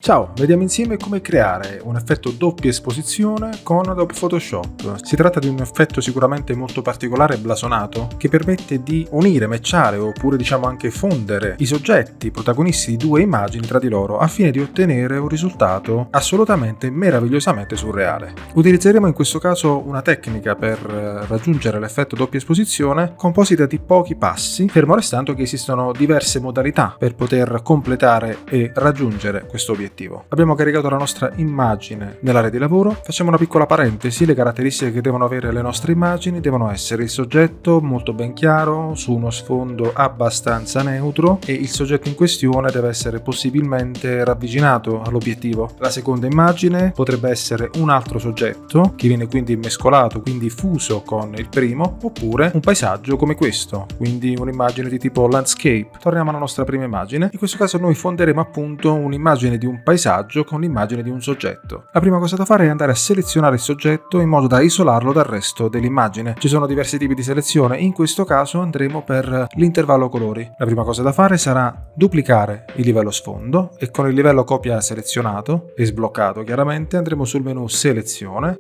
Ciao, vediamo insieme come creare un effetto doppia esposizione con Adobe Photoshop. Si tratta di un effetto sicuramente molto particolare e blasonato che permette di unire, matchare oppure anche fondere i soggetti protagonisti di due immagini tra di loro al fine di ottenere un risultato assolutamente meravigliosamente surreale. Utilizzeremo in questo caso una tecnica per raggiungere l'effetto doppia esposizione composita di pochi passi, fermo restando che esistono diverse modalità per poter completare e raggiungere questo obiettivo. Abbiamo caricato la nostra immagine nell'area di lavoro, facciamo una piccola parentesi. Le caratteristiche che devono avere le nostre immagini devono essere il soggetto molto ben chiaro su uno sfondo abbastanza neutro e il soggetto in questione deve essere possibilmente ravvicinato all'obiettivo. La seconda immagine potrebbe essere un altro soggetto che viene quindi mescolato, quindi fuso con il primo, oppure un paesaggio come questo, quindi un'immagine di tipo landscape. Torniamo alla nostra prima immagine. In questo caso noi fonderemo appunto un'immagine di un paesaggio con l'immagine di un soggetto. La prima cosa da fare è andare a selezionare il soggetto in modo da isolarlo dal resto dell'immagine. Ci sono diversi tipi di selezione, in questo caso andremo per l'intervallo colori. La prima cosa da fare sarà duplicare il livello sfondo e con il livello copia selezionato e sbloccato chiaramente andremo sul menu selezione,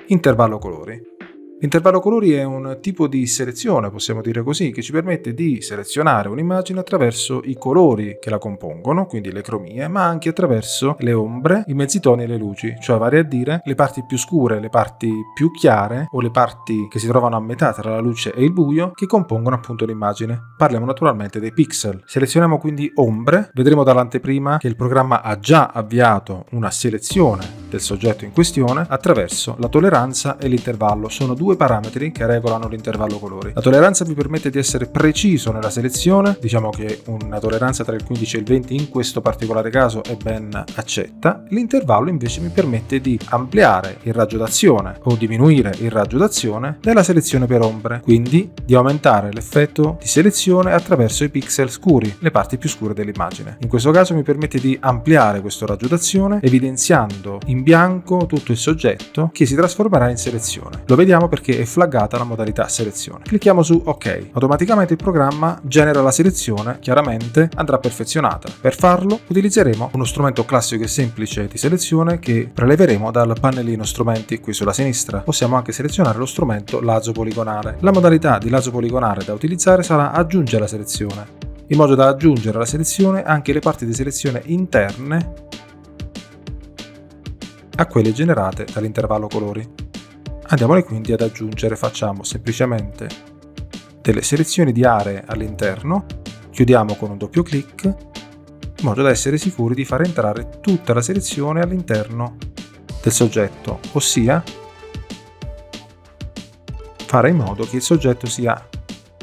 intervallo colori. L'intervallo colori è un tipo di selezione, possiamo dire così, che ci permette di selezionare un'immagine attraverso i colori che la compongono, quindi le cromie, ma anche attraverso le ombre, i mezzitoni e le luci, cioè vale a dire le parti più scure, le parti più chiare o le parti che si trovano a metà tra la luce e il buio che compongono appunto l'immagine. Parliamo naturalmente dei pixel. Selezioniamo quindi ombre, vedremo dall'anteprima che il programma ha già avviato una selezione del soggetto in questione attraverso la tolleranza e l'intervallo. Sono due parametri che regolano l'intervallo colori. La tolleranza vi permette di essere preciso nella selezione, diciamo che una tolleranza tra il 15 e il 20 in questo particolare caso è ben accetta. L'intervallo invece mi permette di ampliare il raggio d'azione o diminuire il raggio d'azione della selezione per ombre, quindi di aumentare l'effetto di selezione attraverso i pixel scuri, le parti più scure dell'immagine. In questo caso mi permette di ampliare questo raggio d'azione evidenziando in bianco tutto il soggetto che si trasformerà in selezione. Lo vediamo perché è flaggata la modalità selezione. Clicchiamo su OK. Automaticamente il programma genera la selezione, chiaramente andrà perfezionata. Per farlo utilizzeremo uno strumento classico e semplice di selezione che preleveremo dal pannellino strumenti qui sulla sinistra. Possiamo anche selezionare lo strumento lazo poligonare. La modalità di lazo poligonare da utilizzare sarà aggiungere la selezione, in modo da aggiungere alla selezione anche le parti di selezione interne a quelle generate dall'intervallo colori. Andiamole quindi ad aggiungere, facciamo semplicemente delle selezioni di aree all'interno, chiudiamo con un doppio clic, in modo da essere sicuri di far entrare tutta la selezione all'interno del soggetto, ossia fare in modo che il soggetto sia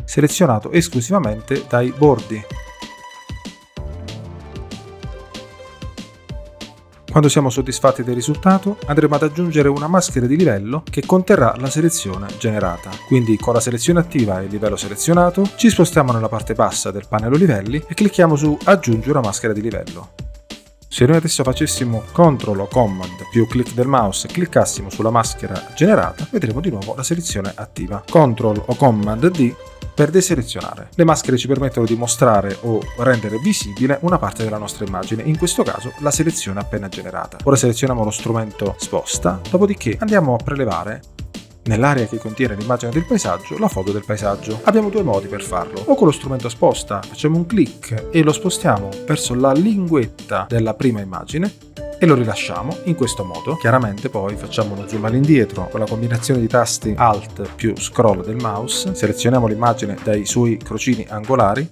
selezionato esclusivamente dai bordi. Quando siamo soddisfatti del risultato, andremo ad aggiungere una maschera di livello che conterrà la selezione generata. Quindi con la selezione attiva e il livello selezionato, ci spostiamo nella parte bassa del pannello livelli e clicchiamo su Aggiungi una maschera di livello. Se noi adesso facessimo CTRL o Command più clic del mouse e cliccassimo sulla maschera generata, vedremo di nuovo la selezione attiva. CTRL o Command D per deselezionare. Le maschere ci permettono di mostrare o rendere visibile una parte della nostra immagine, in questo caso la selezione appena generata. Ora selezioniamo lo strumento sposta, dopodiché andiamo a prelevare nell'area che contiene l'immagine del paesaggio la foto del paesaggio. Abbiamo due modi per farlo: o con lo strumento sposta facciamo un clic e lo spostiamo verso la linguetta della prima immagine e lo rilasciamo in questo modo. Chiaramente poi facciamo uno zoom all'indietro con la combinazione di tasti Alt più scroll del mouse, selezioniamo l'immagine dai suoi crocini angolari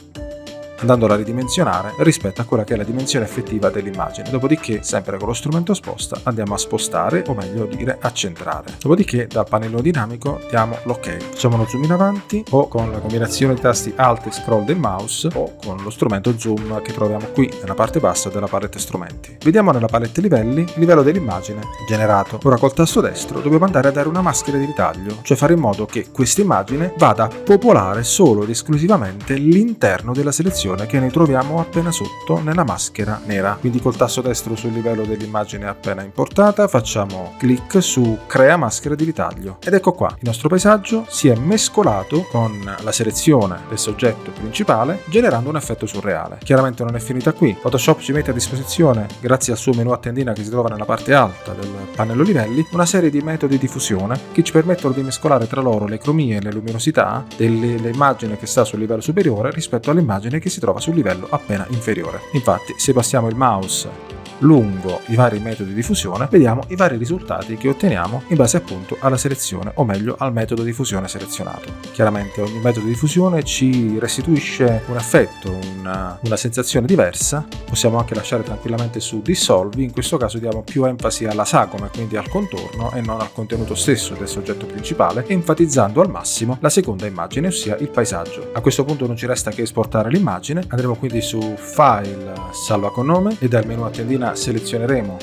andandola a ridimensionare rispetto a quella che è la dimensione effettiva dell'immagine. Dopodiché, sempre con lo strumento sposta, andiamo a spostare, o meglio dire a centrare. Dopodiché dal pannello dinamico diamo l'ok. Facciamo uno zoom in avanti o con la combinazione di tasti Alt e scroll del mouse o con lo strumento zoom che troviamo qui nella parte bassa della palette strumenti. Vediamo nella palette livelli il livello dell'immagine generato. Ora col tasto destro dobbiamo andare a dare una maschera di ritaglio, cioè fare in modo che questa immagine vada a popolare solo ed esclusivamente l'interno della selezione selezione che ne troviamo appena sotto nella maschera nera. Quindi col tasto destro sul livello dell'immagine appena importata facciamo clic su crea maschera di ritaglio ed ecco qua, il nostro paesaggio si è mescolato con la selezione del soggetto principale generando un effetto surreale. Chiaramente non è finita qui, Photoshop ci mette a disposizione, grazie al suo menu a tendina che si trova nella parte alta del pannello livelli, una serie di metodi di fusione che ci permettono di mescolare tra loro le cromie e le luminosità dell'immagine che sta sul livello superiore rispetto all'immagine che si trova sul livello appena inferiore. Infatti, se passiamo il mouse lungo i vari metodi di fusione, vediamo i vari risultati che otteniamo in base appunto alla selezione, o meglio al metodo di fusione selezionato. Chiaramente ogni metodo di fusione ci restituisce un effetto, una sensazione diversa. Possiamo anche lasciare tranquillamente su dissolvi, in questo caso diamo più enfasi alla sagoma, quindi al contorno e non al contenuto stesso del soggetto principale, enfatizzando al massimo la seconda immagine, ossia il paesaggio. A questo punto non ci resta che esportare l'immagine, andremo quindi su File, Salva con nome e dal menu a tendina selezioneremo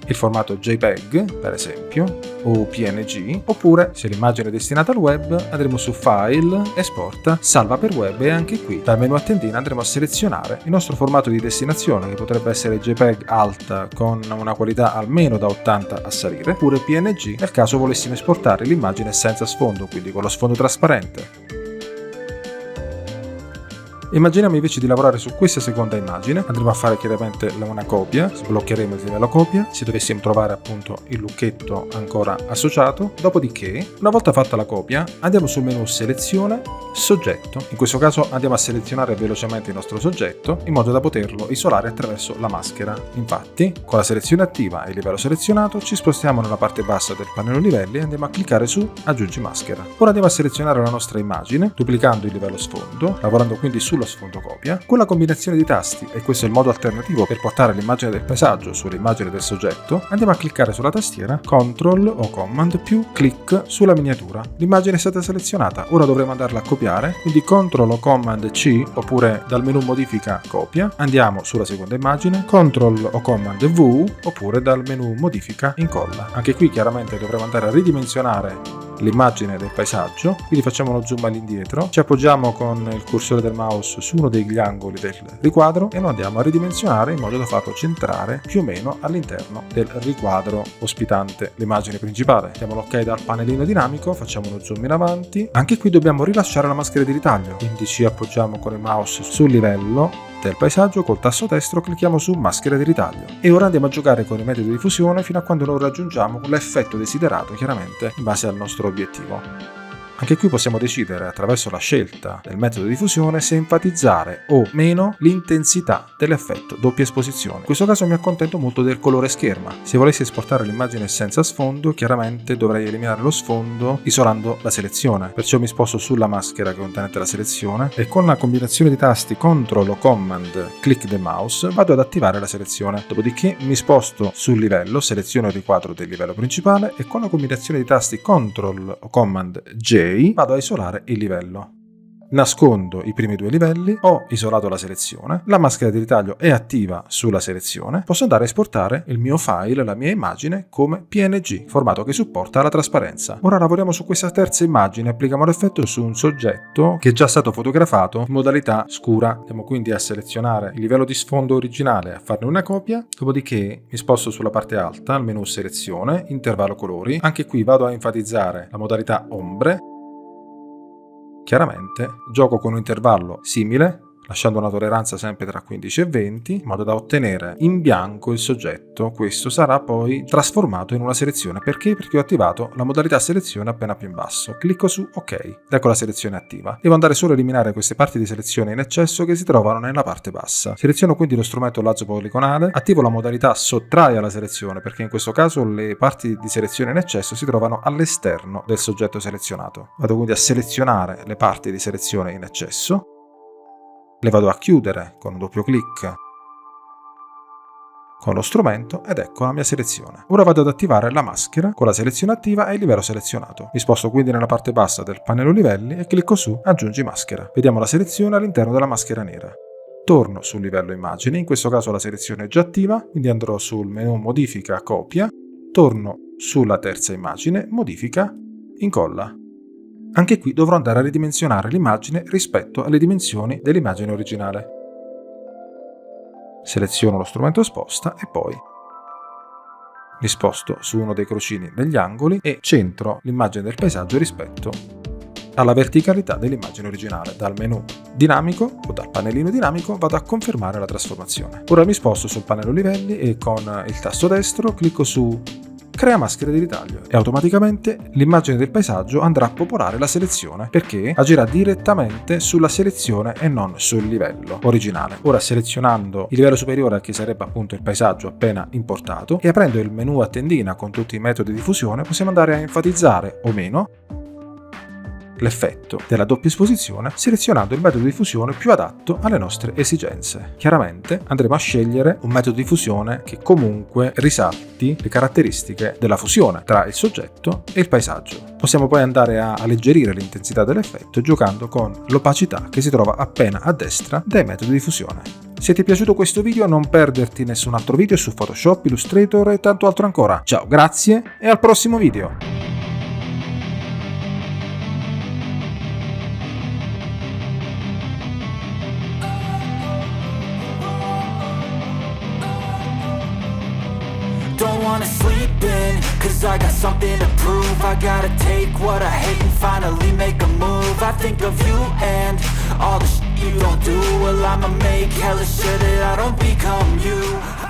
il formato JPEG, per esempio, o PNG, oppure se l'immagine è destinata al web andremo su File, Esporta, Salva per web e anche qui dal menu a tendina andremo a selezionare il nostro formato di destinazione che potrebbe essere JPEG Alt con una qualità almeno da 80 a salire, oppure PNG nel caso volessimo esportare l'immagine senza sfondo, quindi con lo sfondo trasparente. Immaginiamo invece di lavorare su questa seconda immagine, andremo a fare chiaramente una copia, sbloccheremo il livello copia, se dovessimo trovare appunto il lucchetto ancora associato, dopodiché una volta fatta la copia andiamo sul menu selezione, soggetto, in questo caso andiamo a selezionare velocemente il nostro soggetto in modo da poterlo isolare attraverso la maschera. Infatti con la selezione attiva e il livello selezionato ci spostiamo nella parte bassa del pannello livelli e andiamo a cliccare su aggiungi maschera. Ora andiamo a selezionare la nostra immagine duplicando il livello sfondo, lavorando quindi sullo sfondo copia. Con la combinazione di tasti, e questo è il modo alternativo per portare l'immagine del paesaggio sull'immagine del soggetto, andiamo a cliccare sulla tastiera CTRL o Command più clic sulla miniatura. L'immagine è stata selezionata, ora dovremo andarla a copiare, quindi CTRL o Command C oppure dal menu modifica copia, andiamo sulla seconda immagine, CTRL o Command V oppure dal menu modifica incolla. Anche qui chiaramente dovremo andare a ridimensionare l'immagine del paesaggio, quindi facciamo uno zoom all'indietro, ci appoggiamo con il cursore del mouse su uno degli angoli del riquadro e lo andiamo a ridimensionare in modo da farlo centrare più o meno all'interno del riquadro ospitante l'immagine principale. Diamo l'ok dal pannellino dinamico, facciamo uno zoom in avanti, anche qui dobbiamo rilasciare la maschera di ritaglio, quindi ci appoggiamo con il mouse sul livello del paesaggio, col tasto destro clicchiamo su maschera di ritaglio e ora andiamo a giocare con i metodi di fusione fino a quando non raggiungiamo l'effetto desiderato, chiaramente in base al nostro obiettivo. Anche qui possiamo decidere attraverso la scelta del metodo di fusione se enfatizzare o meno l'intensità dell'effetto doppia esposizione. In questo caso mi accontento molto del colore scherma. Se volessi esportare l'immagine senza sfondo, chiaramente dovrei eliminare lo sfondo isolando la selezione. Perciò mi sposto sulla maschera che contenente la selezione e con la combinazione di tasti CTRL o Command clic del mouse vado ad attivare la selezione. Dopodiché mi sposto sul livello, seleziono il riquadro del livello principale e con la combinazione di tasti CTRL o Command J vado a isolare il livello. Nascondo i primi due livelli, ho isolato la selezione, la maschera di ritaglio è attiva sulla selezione, posso andare a esportare il mio file, la mia immagine come PNG, formato che supporta la trasparenza. Ora lavoriamo su questa terza immagine, applichiamo l'effetto su un soggetto che è già stato fotografato in modalità scura. Andiamo quindi a selezionare il livello di sfondo originale, a farne una copia, dopodiché mi sposto sulla parte alta, al menu selezione, intervallo colori, anche qui vado a enfatizzare la modalità ombre. Chiaramente gioco con un intervallo simile, lasciando una tolleranza sempre tra 15 e 20, in modo da ottenere in bianco il soggetto. Questo sarà poi trasformato in una selezione. Perché? Perché ho attivato la modalità selezione appena più in basso. Clicco su OK. Ecco la selezione attiva. Devo andare solo a eliminare queste parti di selezione in eccesso che si trovano nella parte bassa. Seleziono quindi lo strumento lazzo poligonale, attivo la modalità sottrai alla selezione, perché in questo caso le parti di selezione in eccesso si trovano all'esterno del soggetto selezionato. Vado quindi a selezionare le parti di selezione in eccesso. Le vado a chiudere con un doppio clic con lo strumento ed ecco la mia selezione. Ora vado ad attivare la maschera con la selezione attiva e il livello selezionato. Mi sposto quindi nella parte bassa del pannello livelli e clicco su aggiungi maschera. Vediamo la selezione all'interno della maschera nera. Torno sul livello immagini, in questo caso la selezione è già attiva, quindi andrò sul menu modifica copia, torno sulla terza immagine, modifica, incolla. Anche qui dovrò andare a ridimensionare l'immagine rispetto alle dimensioni dell'immagine originale. Seleziono lo strumento sposta e poi mi sposto su uno dei crocini degli angoli e centro l'immagine del paesaggio rispetto alla verticalità dell'immagine originale. Dal menu dinamico o dal pannellino dinamico vado a confermare la trasformazione. Ora mi sposto sul pannello livelli e con il tasto destro clicco su Crea maschere di ritaglio e automaticamente l'immagine del paesaggio andrà a popolare la selezione perché agirà direttamente sulla selezione e non sul livello originale. Ora selezionando il livello superiore, che sarebbe appunto il paesaggio appena importato, e aprendo il menu a tendina con tutti i metodi di fusione possiamo andare a enfatizzare o meno l'effetto della doppia esposizione selezionando il metodo di fusione più adatto alle nostre esigenze. Chiaramente andremo a scegliere un metodo di fusione che comunque risalti le caratteristiche della fusione tra il soggetto e il paesaggio. Possiamo poi andare a alleggerire l'intensità dell'effetto giocando con l'opacità che si trova appena a destra dai metodi di fusione. Se ti è piaciuto questo video non perderti nessun altro video su Photoshop, Illustrator e tanto altro ancora. Ciao, grazie e al prossimo video! Don't wanna sleep in, cause I got something to prove. I gotta take what I hate and finally make a move. I think of you and all the shit you don't do. Well, I'ma make hella sure that I don't become you.